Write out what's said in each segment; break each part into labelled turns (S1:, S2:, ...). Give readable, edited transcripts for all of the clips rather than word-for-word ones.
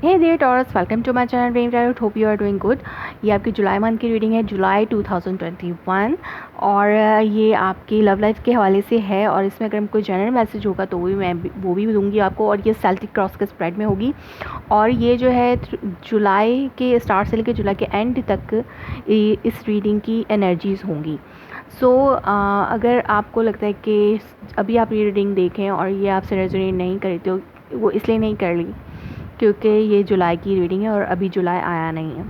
S1: Hey there Taurus, welcome to my channel Dream Tarot. Hope you are doing good. ये आपकी जुलाई month की reading है, जुलाई 2021। और ये आपकी लव लाइफ के हवाले से है। और इसमें अगर कोई जनरल मैसेज होगा तो वो भी दूंगी आपको। और ये सेल्टिक क्रॉस के स्प्रेड में होगी। और ये जो है जुलाई के स्टार्ट से लेकर जुलाई के एंड तक इस रीडिंग की एनर्जीज़ होंगी। सो अगर आपको लगता है कि अभी आप ये रीडिंग देखें और ये आपसे रेजोनेट नहीं करी, तो वो इसलिए नहीं कर ली क्योंकि ये जुलाई की रीडिंग है और अभी जुलाई आया नहीं है।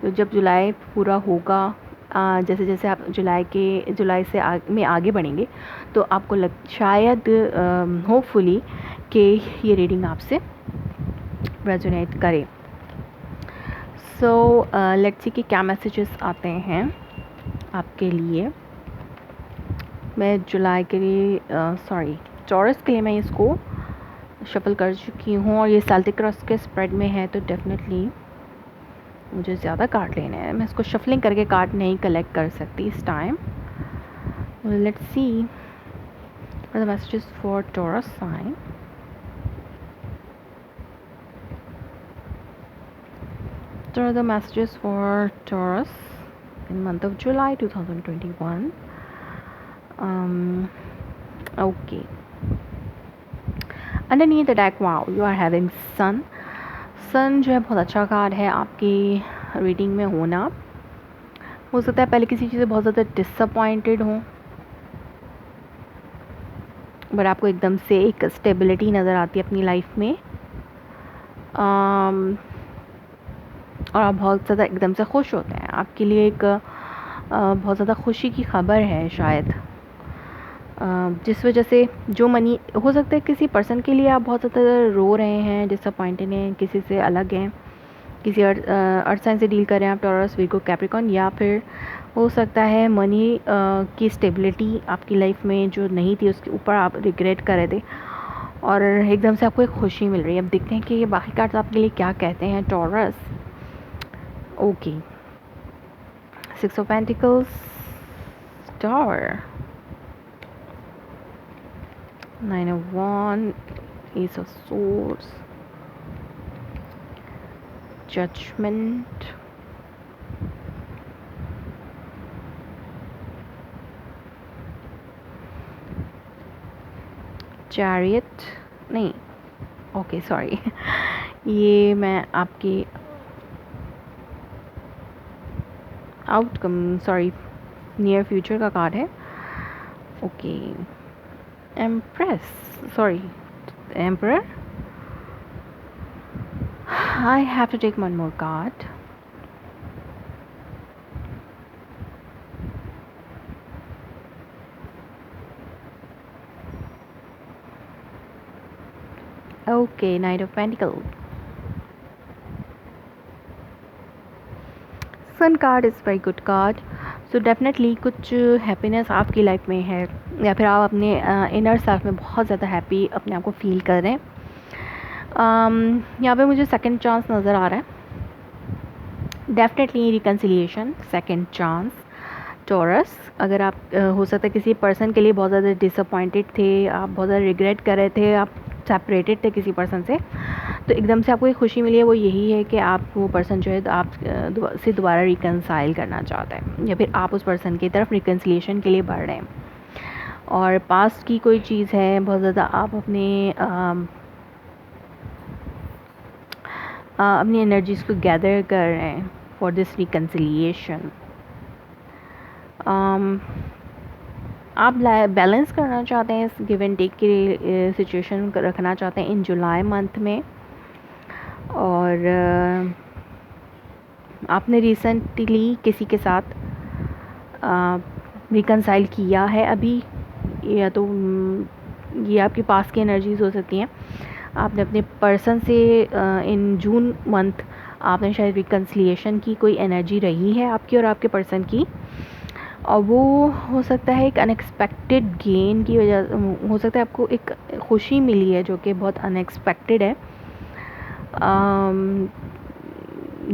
S1: तो जब जुलाई पूरा होगा, जैसे जैसे आप जुलाई से में आगे बढ़ेंगे, तो आपको शायद होपफुली कि ये रीडिंग आपसे रेजोनेट करे। सो लेट्स सी कि क्या मैसेजेस आते हैं आपके लिए। मैं जुलाई के लिए टॉरस के लिए मैं इसको शफल कर चुकी हूँ। और ये सेल्टिक क्रॉस के स्प्रेड में है, तो डेफिनेटली मुझे ज़्यादा कार्ड लेने हैं। मैं इसको शफलिंग करके कार्ड नहीं कलेक्ट कर सकती इस time. Let's see the messages for Taurus sign. So the messages for Taurus in month of July 2021. Okay. Underneath the deck, wow, you are having Sun. सन जो है बहुत अच्छा कार्ड है आपकी रीडिंग में होना। हो सकता है पहले किसी चीज़ से बहुत ज़्यादा डिसअपॉइंटेड हो, बट आपको एकदम से एक स्टेबिलिटी नज़र आती है अपनी लाइफ में। और आप बहुत ज़्यादा एकदम से खुश होते हैं। आपके लिए एक बहुत ज़्यादा खुशी की खबर है शायद, जिस वजह से जो मनी हो सकता है किसी पर्सन के लिए आप बहुत ज़्यादा रो रहे हैं, डिसअपॉइंटेड हैं, किसी से अलग हैं, किसी अर्थ साइन से डील कर रहे हैं आप, टॉरस, वीगो, कैप्रिकॉन। या फिर हो सकता है मनी की स्टेबिलिटी आपकी लाइफ में जो नहीं थी उसके ऊपर आप रिग्रेट कर रहे थे और एकदम से आपको एक खुशी मिल रही है। अब देखते हैं कि ये बाकी कार्ड्स आपके लिए क्या कहते हैं taurus. Okay, 6 of Pentacles, Star, 9 of Wands, Ace of Swords, Judgment, Chariot, नहीं, ओके सॉरी ये मैं आपकी आउटकम नियर फ्यूचर का कार्ड है। Okay, Emperor. I have to take one more card. Okay, Knight of Pentacles. Sun card is very good card. So definitely कुछ happiness आपकी life में है, या फिर आप अपने इनर सेल्फ में बहुत ज़्यादा हैप्पी अपने आप को फील कर रहे हैं। यहाँ पे मुझे सेकंड चांस नज़र आ रहा है। Definitely reconciliation, second chance taurus. अगर आप हो सकता है किसी पर्सन के लिए बहुत ज़्यादा डिसअपॉइंटेड थे, आप बहुत ज़्यादा रिग्रेट कर रहे थे, आप सेपरेटेड थे किसी पर्सन से, तो एकदम से आपको एक खुशी मिली है। वो यही है कि आप वो पर्सन जो है आप से दोबारा रिकन्साइल करना चाहता है, या फिर आप उस पर्सन की तरफ रिकन्सिलिएशन के लिए बढ़ रहे हैं। और पास्ट की कोई चीज़ है, बहुत ज़्यादा आप अपनी एनर्जीज़ को गैदर कर रहे हैं फॉर दिस रिकन्सिलिएशन। आप बैलेंस करना चाहते हैं, इस गिव एंड टेक की सिचुएशन रखना चाहते हैं इन जुलाई मंथ में। और आपने रिसेंटली किसी के साथ रिकन्साइल किया है अभी, या तो ये आपके पास की एनर्जीज हो सकती हैं। आपने अपने पर्सन से इन जून मंथ आपने शायद रिकन्सिलिएशन की कोई एनर्जी रही है आपकी और आपके पर्सन की, और वो हो सकता है एक अनएक्सपेक्टेड गेन की वजह, हो सकता है आपको एक खुशी मिली है जो कि बहुत अनएक्सपेक्टेड है।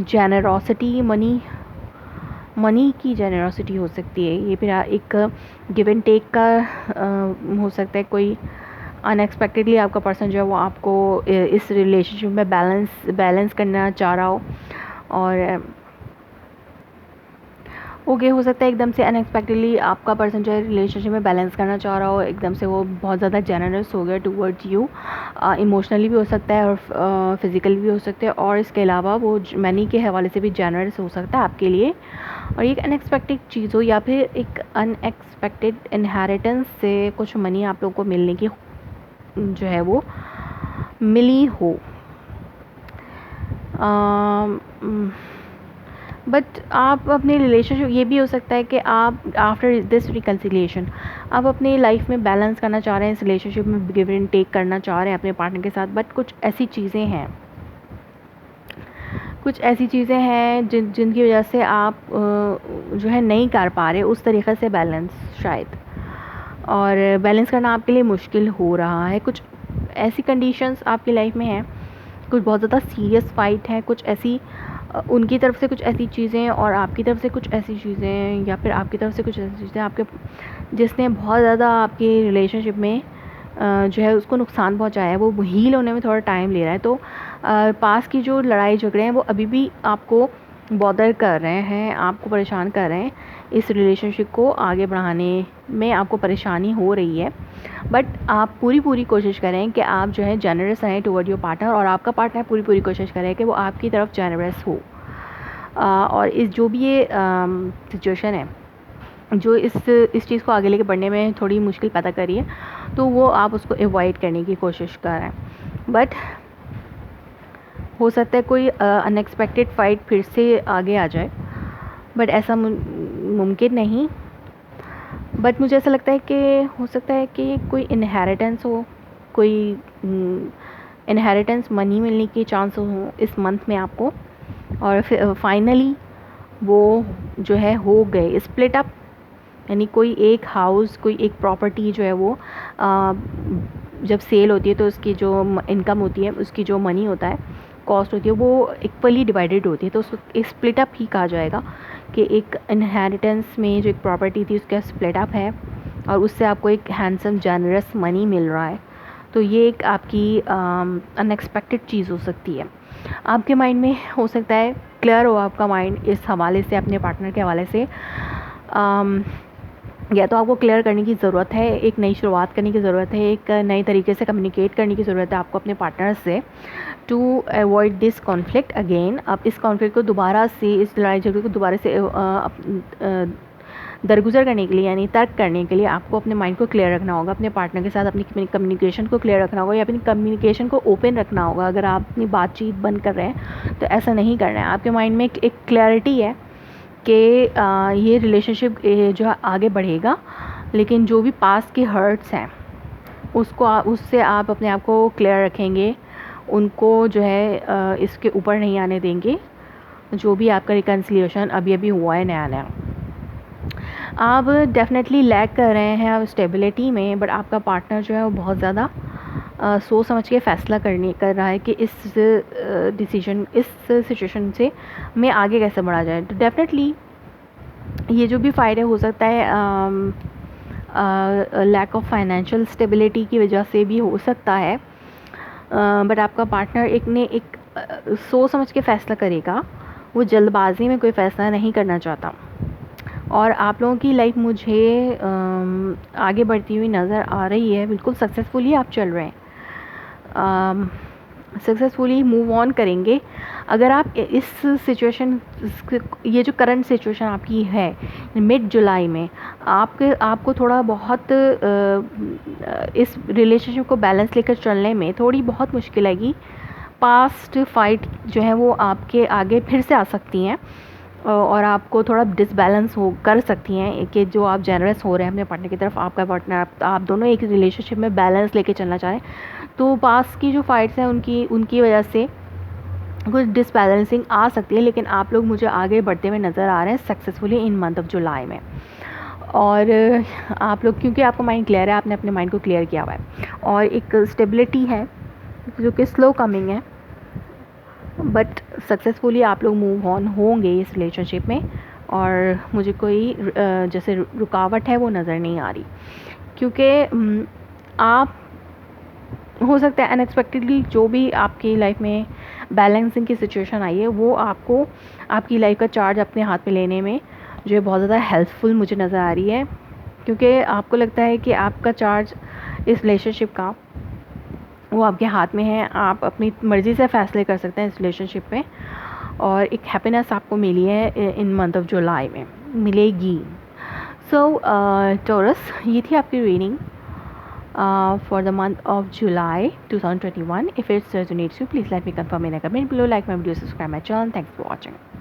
S1: जेनरोसिटी, मनी की जेनरोसिटी हो सकती है। ये फिर एक गिव एंड टेक का हो सकता है, कोई अनएक्सपेक्टेडली आपका पर्सन जो है वो आपको इस रिलेशनशिप में बैलेंस करना चाह रहा हो। और ओके, हो सकता है एकदम से अनएक्सपेक्टेडली आपका पर्सन जो है रिलेशनशिप में बैलेंस करना चाह रहा हो, एकदम से वो बहुत ज़्यादा जेनरस हो गया टूवर्ड्स यू। इमोशनली भी हो सकता है और फिज़िकली भी हो सकता है, और इसके अलावा वो मनी के हवाले से भी जेनरस हो सकता है आपके लिए। और एक अनएक्सपेक्टेड चीज़ हो या फिर एक अनएक्सपेक्टेड इनहेरिटेंस से कुछ मनी आप लोगों को मिलने की जो है वो मिली हो। बट आप अपने रिलेशनशिप, ये भी हो सकता है कि आप आफ्टर दिस रिकन्सिलिएशन आप अपनी लाइफ में बैलेंस करना चाह रहे हैं, इस रिलेशनशिप में गिव एंड टेक करना चाह रहे हैं अपने पार्टनर के साथ। बट कुछ ऐसी चीज़ें हैं जिनकी वजह से आप जो है नहीं कर पा रहे उस तरीक़े से बैलेंस शायद, और बैलेंस करना आपके लिए मुश्किल हो रहा है। कुछ ऐसी कंडीशंस आपकी लाइफ में हैं, कुछ बहुत ज़्यादा सीरियस फाइट है, कुछ ऐसी उनकी तरफ से कुछ ऐसी चीज़ें और आपकी तरफ से कुछ ऐसी चीज़ें, या फिर आपकी तरफ से कुछ ऐसी चीज़ें आपके जिसने बहुत ज़्यादा आपकी रिलेशनशिप में जो है उसको नुकसान पहुंचाया है। वो हील होने में थोड़ा टाइम ले रहा है। तो पास की जो लड़ाई झगड़े हैं वो अभी भी आपको बॉदर कर रहे हैं, आपको परेशान कर रहे हैं, इस रिलेशनशिप को आगे बढ़ाने में आपको परेशानी हो रही है। बट आप पूरी कोशिश करें कि आप जो है जेनरस रहें टुवर्ड योर पार्टनर, और आपका पार्टनर पूरी कोशिश करे कि वो आपकी तरफ जेनरस हो। और इस जो भी ये सिचुएशन है जो इस चीज़ को आगे लेके बढ़ने में थोड़ी मुश्किल पैदा करी है, तो वो आप उसको अवॉइड करने की कोशिश करें। बट हो सकता है कोई अनएक्सपेक्टेड फाइट फिर से आगे आ जाए, बट ऐसा मुमकिन नहीं। बट मुझे ऐसा लगता है कि हो सकता है कि कोई इनहेरिटेंस हो, कोई इनहेरिटेंस मनी मिलने के चांस हो इस मंथ में आपको, और फिर फाइनली वो जो है हो गए स्प्लिट अप। यानी कोई एक हाउस, कोई एक प्रॉपर्टी जो है वो जब सेल होती है तो उसकी जो इनकम होती है, उसकी जो मनी होता है, कॉस्ट होती है, वो इक्वली डिवाइडेड होती है। तो उसको एक स्प्लिट अप ही कहा जाएगा कि एक इनहेरिटेंस में जो एक प्रॉपर्टी थी उसका स्प्लिट अप है, और उससे आपको एक हैंडसम जेनरस मनी मिल रहा है। तो ये एक आपकी अनएक्सपेक्टेड चीज़ हो सकती है। आपके माइंड में हो सकता है क्लियर हो आपका माइंड इस हवाले से, अपने पार्टनर के हवाले से। या तो आपको क्लियर करने की ज़रूरत है, एक नई शुरुआत करने की ज़रूरत है, एक नए तरीके से कम्युनिकेट करने की ज़रूरत है आपको अपने पार्टनर से, to avoid this conflict again. अब इस कॉन्फ्लिक्ट को दोबारा से, इस लड़ाई झगड़े को दोबारा से दरगुजर करने के लिए, यानी तर्क करने के लिए आपको अपने माइंड को क्लियर रखना होगा, अपने पार्टनर के साथ अपनी कम्युनिकेशन को क्लियर रखना होगा, या अपनी कम्युनिकेशन को ओपन रखना होगा। अगर आप अपनी बातचीत बंद कर रहे हैं तो ऐसा नहीं करना है। आपके माइंड में एक क्लैरिटी है कि ये रिलेशनशिप जो है आगे बढ़ेगा, लेकिन जो भी पास के हर्ट्स हैं उससे आप अपने आप को क्लियर रखेंगे, उनको जो है इसके ऊपर नहीं आने देंगे। जो भी आपका रिकन्सिलिएशन अभी हुआ है नया, आप डेफिनेटली लैग कर रहे हैं अब स्टेबिलिटी में, बट आपका पार्टनर जो है वो बहुत ज़्यादा सोच समझ के फ़ैसला कर रहा है कि इस सिचुएशन से में आगे कैसे बढ़ा जाए। तो डेफिनेटली ये जो भी फ़ायदे हो सकता है लैक ऑफ फाइनेंशियल स्टेबिलिटी की वजह से भी हो सकता है, बट आपका पार्टनर एक सोच समझ के फ़ैसला करेगा। वो जल्दबाजी में कोई फ़ैसला नहीं करना चाहता, और आप लोगों की लाइफ मुझे आगे बढ़ती हुई नज़र आ रही है। बिल्कुल सक्सेसफुली आप चल रहे हैं, सक्सेसफुली मूव ऑन करेंगे। अगर आप इस सिचुएशन, ये जो करंट सिचुएशन आपकी है मिड जुलाई में, आपको थोड़ा बहुत इस रिलेशनशिप को बैलेंस लेकर चलने में थोड़ी बहुत मुश्किल आएगी। पास्ट फाइट जो है वो आपके आगे फिर से आ सकती हैं, और आपको थोड़ा डिसबैलेंस कर सकती हैं कि जो आप जेनरस हो रहे हैं अपने पार्टनर की तरफ, आपका पार्टनर, आप दोनों एक रिलेशनशिप में बैलेंस लेके चलना चाह रहे हैं। तो पास की जो फाइट्स हैं उनकी वजह से कुछ डिसबैलेंसिंग आ सकती है, लेकिन आप लोग मुझे आगे बढ़ते हुए नज़र आ रहे हैं successfully in month of July में। और आप लोग, क्योंकि आपका माइंड क्लियर है, आपने अपने माइंड को क्लियर किया हुआ है, और एक स्टेबिलिटी है जो कि स्लो कमिंग है, बट सक्सेसफुली आप लोग मूव ऑन होंगे इस रिलेशनशिप में। और मुझे कोई जैसे रुकावट है वो नज़र नहीं आ रही, क्योंकि आप हो सकता है अनएक्सपेक्टेडली जो भी आपकी लाइफ में बैलेंसिंग की सिचुएशन आई है वो आपको आपकी लाइफ का चार्ज अपने हाथ में लेने में जो है बहुत ज़्यादा हेल्पफुल मुझे नज़र आ रही है, क्योंकि आपको लगता है कि आपका चार्ज इस रिलेशनशिप का वो आपके हाथ में है। आप अपनी मर्ज़ी से फ़ैसले कर सकते हैं इस रिलेशनशिप में, और एक हैप्पीनेस आपको मिली है इन मंथ ऑफ जुलाई में, मिलेगी। सो टॉरस, ये थी आपकी reading for the month of July 2021. If it resonates you, please let me confirm in a comment below, like my video, subscribe my channel. Thanks for watching.